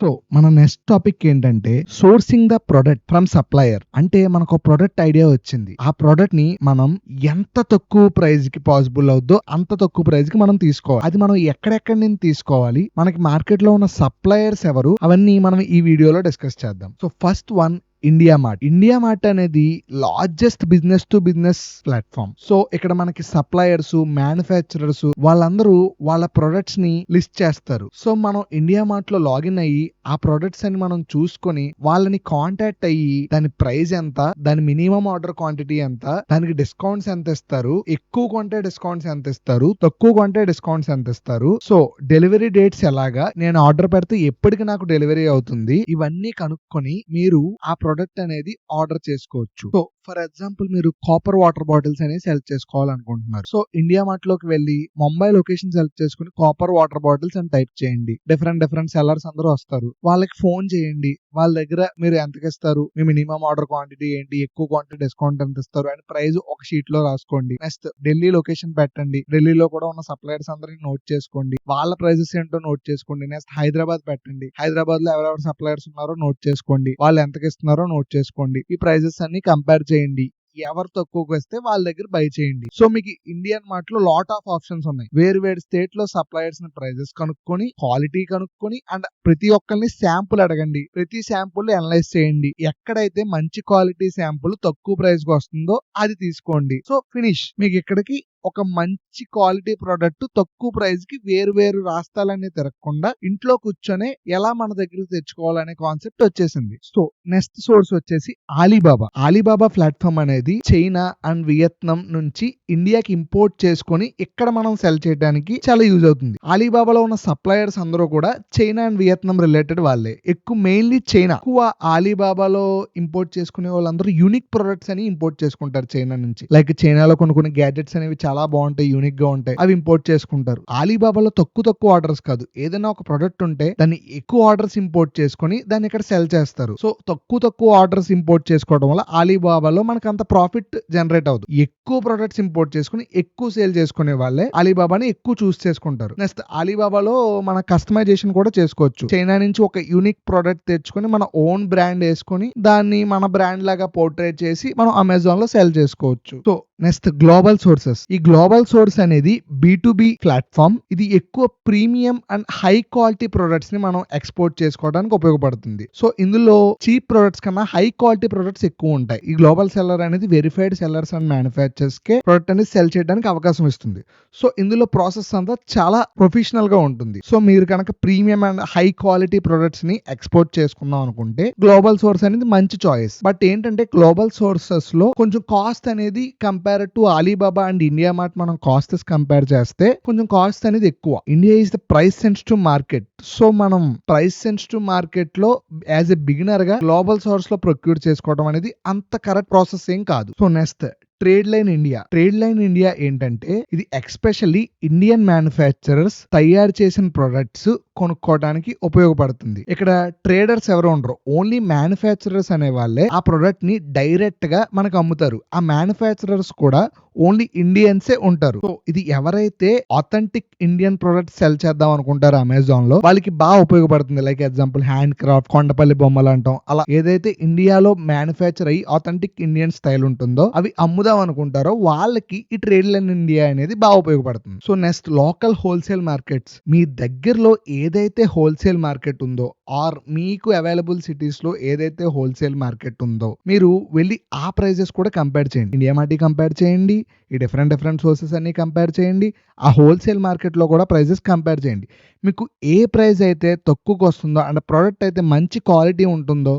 So మన next topic ఏంటంటే sourcing the product from supplier. అంటే మనకు ప్రొడక్ట్ ఐడియా వచ్చింది, ఆ ప్రొడక్ట్ ని మనం ఎంత తక్కువ ప్రైస్ కి పాసిబుల్ అవుద్దో అంత తక్కువ ప్రైస్ కి మనం తీసుకోవాలి. అది మనం ఎక్కడెక్కడి నుంచి తీసుకోవాలి, మనకి మార్కెట్ లో ఉన్న సప్లయర్స్ ఎవరు, అవన్నీ మనం ఈ వీడియోలో డిస్కస్ చేద్దాం. So first one, India Mart. India Mart అనేది largest business to business platform. So ఇక్కడ మనకి సప్లయర్స్, మ్యానుఫ్యాక్చరర్స్ వాళ్ళందరూ వాళ్ళ ప్రొడక్ట్స్ ని లిస్ట్ చేస్తారు. సో మనం ఇండియా మార్ట్ లో లాగిన్ అయ్యి ఆ ప్రొడక్ట్స్ అని మనం చూసుకొని వాళ్ళని కాంటాక్ట్ అయ్యి దాని ప్రైస్ ఎంత, దాని మినిమం ఆర్డర్ క్వాంటిటీ ఎంత, దానికి డిస్కౌంట్స్ ఎంత ఇస్తారు, ఎక్కువ కొంటే డిస్కౌంట్స్ ఎంత ఇస్తారు, తక్కువ కొంటే డిస్కౌంట్స్ ఎంత ఇస్తారు, సో డెలివరీ డేట్స్ ఎలాగా, నేను ఆర్డర్ పెడితే ఎప్పటికి నాకు డెలివరీ అవుతుంది, ఇవన్నీ కనుక్కొని మీరు ఆ ప్రొడక్ట్ అనేది ఆర్డర్ చేసుకోవచ్చు. సో ఫర్ ఎగ్జాంపుల్ మీరు కాపర్ వాటర్ బాటిల్స్ అనేది సెలెక్ట్ చేసుకోవాలనుకుంటున్నారు. సో ఇండియా మార్ట్ లోకి వెళ్ళి ముంబై లొకేషన్ సెలెక్ట్ చేసుకుని కాపర్ వాటర్ బాటిల్స్ అని టైప్ చేయండి. డిఫరెంట్ సెల్లర్స్ అందరూ వస్తారు, వాళ్ళకి ఫోన్ చేయండి. వాళ్ళ దగ్గర మీరు ఎంతకి ఇస్తారు, మీ మినిమం ఆర్డర్ క్వాంటిటీ ఏంటి, ఎక్కువ క్వాంటిటీ డిస్కౌంట్ ఎంత ఇస్తారు అని ప్రైస్ ఒక షీట్ లో రాసుకోండి. నెక్స్ట్ ఢిల్లీ లొకేషన్ పెట్టండి, ఢిల్లీలో కూడా ఉన్న సప్లయర్స్ అందరికి నోట్ చేసుకోండి, వాళ్ళ ప్రైజెస్ ఏంటో నోట్ చేసుకోండి. నెక్స్ట్ హైదరాబాద్ పెట్టండి, హైదరాబాద్ లో ఎవరెవరు సప్లయర్స్ ఉన్నారో నోట్ చేసుకోండి, వాళ్ళు ఎంతకి ఇస్తున్నారో నోట్ చేసుకోండి. ఈ ప్రైజెస్ అన్ని కంపేర్ చేయండి, ఎవరు తక్కువకి వస్తే వాళ్ళ దగ్గర బై చేయండి. సో మీకు ఇండియన్ మార్ట్ లో లాట్ ఆఫ్ ఆప్షన్స్ ఉన్నాయి. వేరు వేరు స్టేట్ లో సప్లయర్స్ ని ప్రైజెస్ కనుక్కొని, క్వాలిటీ కనుక్కొని, అండ్ ప్రతి ఒక్కరిని శాంపుల్ అడగండి. ప్రతి శాంపుల్ అనలైజ్ చేయండి, ఎక్కడైతే మంచి క్వాలిటీ శాంపుల్ తక్కువ ప్రైస్ కి వస్తుందో అది తీసుకోండి. సో ఫినిష్, మీకు ఇక్కడికి ఒక మంచి క్వాలిటీ ప్రొడక్ట్ తక్కువ ప్రైస్ కి వేరు వేరు రాష్ట్రాలన్నీ తిరగకుండా ఇంట్లో కూర్చొని ఎలా మన దగ్గర తెచ్చుకోవాలనే కాన్సెప్ట్ వచ్చేసింది. సో నెక్స్ట్ సోర్స్ వచ్చేసి ఆలీబాబా. ఆలీబాబా ప్లాట్ఫామ్ అనేది చైనా అండ్ వియత్నాం నుంచి ఇండియాకి ఇంపోర్ట్ చేసుకొని ఇక్కడ మనం సెల్ చేయడానికి చాలా యూజ్ అవుతుంది. ఆలీబాబాలో ఉన్న సప్లయర్స్ అందరూ కూడా చైనా అండ్ వియత్నాం రిలేటెడ్ వాళ్ళే, ఎక్కువ మెయిన్లీ చైనా. ఎక్కువ ఆలీబాబాలో ఇంపోర్ట్ చేసుకునే వాళ్ళందరూ యూనిక్ ప్రొడక్ట్స్ అని ఇంపోర్ట్ చేసుకుంటారు చైనా నుంచి. లైక్ చైనాలో కొన్ని గ్యాడ్జెట్స్ అనేవి చాలా బాగుంటాయి, యూనిక్ గా ఉంటాయి, అవి ఇంపోర్ట్ చేసుకుంటారు. ఆలీబాబాలో తక్కువ ఆర్డర్స్ కాదు, ఏదైనా ఒక ప్రొడక్ట్ ఉంటే దాన్ని ఎక్కువ ఆర్డర్స్ ఇంపోర్ట్ చేసుకొని దాన్ని ఇక్కడ సెల్ చేస్తారు. సో తక్కువ ఆర్డర్స్ ఇంపోర్ట్ చేసుకోవడం వల్ల ఆలీబాబాలో మనకు అంత ప్రాఫిట్ జనరేట్ అవుతుంది. ఎక్కువ ప్రొడక్ట్స్ ఇంపోర్ట్ చేసుకుని ఎక్కువ సేల్ చేసుకునే వాళ్ళే ఆలీబాబాని ఎక్కువ చూస్ చేసుకుంటారు. నెక్స్ట్ ఆలీబాబాలో మన కస్టమైజేషన్ కూడా చేసుకోవచ్చు. చైనా నుంచి ఒక యూనిక్ ప్రొడక్ట్ తెచ్చుకొని మన ఓన్ బ్రాండ్ వేసుకొని దాన్ని మన బ్రాండ్ లాగా పోర్ట్రేట్ చేసి మనం అమెజాన్ లో సెల్ చేసుకోవచ్చు. So next Global Sources. ఈ గ్లోబల్ సోర్స్ అనేది B2B ప్లాట్ఫామ్. ఇది ఎక్కువ premium and high quality products ని మనం ఎక్స్పోర్ట్ చేసుకోవడానికి ఉపయోగపడుతుంది. సో ఇందులో చీప్ ప్రొడక్ట్స్ కన్నా హై క్వాలిటీ ప్రొడక్ట్స్ ఎక్కువ ఉంటాయి. ఈ గ్లోబల్ సెల్లర్ అనేది వెరిఫైడ్ సెల్లర్స్ అండ్ మ్యానుఫ్యాక్చర్స్ కే ప్రొడక్ట్ అనేది సెల్ చేయడానికి అవకాశం ఇస్తుంది. సో ఇందులో ప్రాసెస్ అంతా చాలా ప్రొఫెషనల్ గా ఉంటుంది. సో మీరు కనుక premium and high quality products ని ఎక్స్పోర్ట్ చేసుకుందాం అనుకుంటే గ్లోబల్ సోర్స్ అనేది మంచి చాయిస్. బట్ ఏంటంటే గ్లోబల్ సోర్సెస్ లో కొంచెం కాస్ట్ అనేది compare to Ali Baba and India mart మనం కాస్ట్ కంపేర్ చేస్తే కొంచెం కాస్ట్ అనేది ఎక్కువ. India is the price sensitive market. So మనం ప్రైస్ సెన్సిటివ్ మార్కెట్ లో యాజ్ ఎ బిగినర్ గా గ్లోబల్ సోర్స్ లో ప్రొక్యూర్ చేసుకోవడం అనేది అంత కరెక్ట్ ప్రాసెస్ ఏం కాదు. So next trade line India. Trade line India ఏంటంటే ఇది ఎక్స్పెషల్లీ ఇండియన్ మ్యానుఫ్యాక్చరర్స్ తయారు చేసిన ప్రొడక్ట్స్ కొనుక్కోవడానికి ఉపయోగపడుతుంది. ఇక్కడ ట్రేడర్స్ ఎవరు ఉండరు, ఓన్లీ మ్యానుఫ్యాక్చరర్స్ అనే వాళ్ళే ఆ ప్రొడక్ట్ ని డైరెక్ట్ గా మనకు అమ్ముతారు. ఆ మ్యానుఫ్యాక్చరర్స్ కూడా ఓన్లీ ఇండియన్సే ఉంటారు. సో ఇది ఎవరైతే ఆథెంటిక్ ఇండియన్ ప్రొడక్ట్ సెల్ చేద్దాం అనుకుంటారో అమెజాన్ లో వాళ్ళకి బాగా ఉపయోగపడుతుంది. Like example hand craft, Kondapalli బొమ్మలు అంటాం, అలా ఏదైతే ఇండియాలో మ్యానుఫ్యాక్చర్ అయ్యి ఆథెంటిక్ ఇండియన్ స్టైల్ ఉంటుందో అవి అమ్ముదాం అనుకుంటారో వాళ్ళకి ఈ ట్రేడ్ లైన్ ఇండియా అనేది బాగా ఉపయోగపడుతుంది. So next local wholesale markets. మీ దగ్గరలో ఏదైతే హోల్సేల్ మార్కెట్ ఉందో ఆర్ మీకు అవైలబుల్ సిటీస్ లో ఏదైతే హోల్సేల్ మార్కెట్ ఉందో మీరు వెళ్ళి ఆ ప్రైజెస్ కూడా కంపేర్ చేయండి. ఇండియా మార్ట్ కంపేర్ చేయండి, ఈ డిఫరెంట్ సోర్సెస్ అన్ని కంపేర్ చేయండి, ఆ హోల్సేల్ మార్కెట్ లో కూడా ప్రైజెస్ కంపేర్ చేయండి. మీకు ఏ ప్రైస్ అయితే తక్కువకి వస్తుందో అండ్ ప్రోడక్ట్ అయితే మంచి క్వాలిటీ ఉంటుందో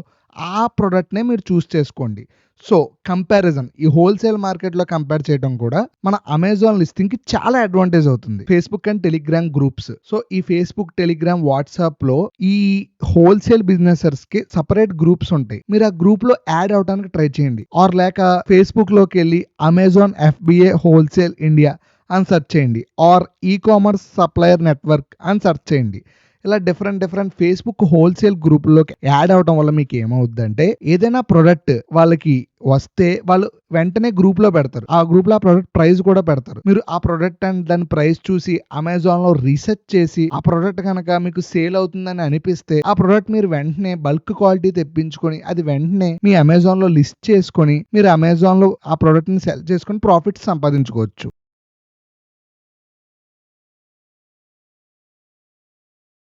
ఆ ప్రోడక్ట్నే మీరు చూస్ చేసుకోండి. సో కంపారిజన్ ఈ హోల్సేల్ మార్కెట్ లో కంపేర్ చేయడం కూడా మన అమెజాన్ లిస్టింగ్ కి చాలా అడ్వాంటేజ్ అవుతుంది. Facebook and Telegram groups. So ఈ ఫేస్బుక్, టెలిగ్రామ్, వాట్సాప్ లో ఈ హోల్సేల్ బిజినెసర్స్ కి సపరేట్ గ్రూప్స్ ఉంటాయి. మీరు ఆ గ్రూప్ లో యాడ్ అవడానికి ట్రై చేయండి. ఆర్ లేక ఫేస్బుక్ లోకి వెళ్ళి అమెజాన్ FBA హోల్సేల్ ఇండియా అని సెర్చ్ చేయండి, or e commerce supplier network అని సెర్చ్ చేయండి. ఇలా డిఫరెంట్ ఫేస్బుక్ హోల్సేల్ గ్రూపుల్లోకి యాడ్ అవడం వల్ల మీకు ఏమవుద్దంటే ఏదైనా ప్రొడక్ట్ వాళ్ళకి వస్తే వాళ్ళు వెంటనే గ్రూప్ లో పెడతారు. ఆ గ్రూప్ లో ఆ ప్రొడక్ట్ ప్రైస్ కూడా పెడతారు. మీరు ఆ ప్రొడక్ట్ అండ్ దాని ప్రైస్ చూసి అమెజాన్ లో రీసెర్చ్ చేసి ఆ ప్రొడక్ట్ కనుక మీకు సేల్ అవుతుందని అనిపిస్తే ఆ ప్రొడక్ట్ మీరు వెంటనే బల్క్ క్వాలిటీ తెప్పించుకొని అది వెంటనే మీ అమెజాన్ లో లిస్ట్ చేసుకొని మీరు అమెజాన్ లో ఆ ప్రొడక్ట్ ని సెల్ చేసుకొని ప్రాఫిట్ సంపాదించుకోవచ్చు.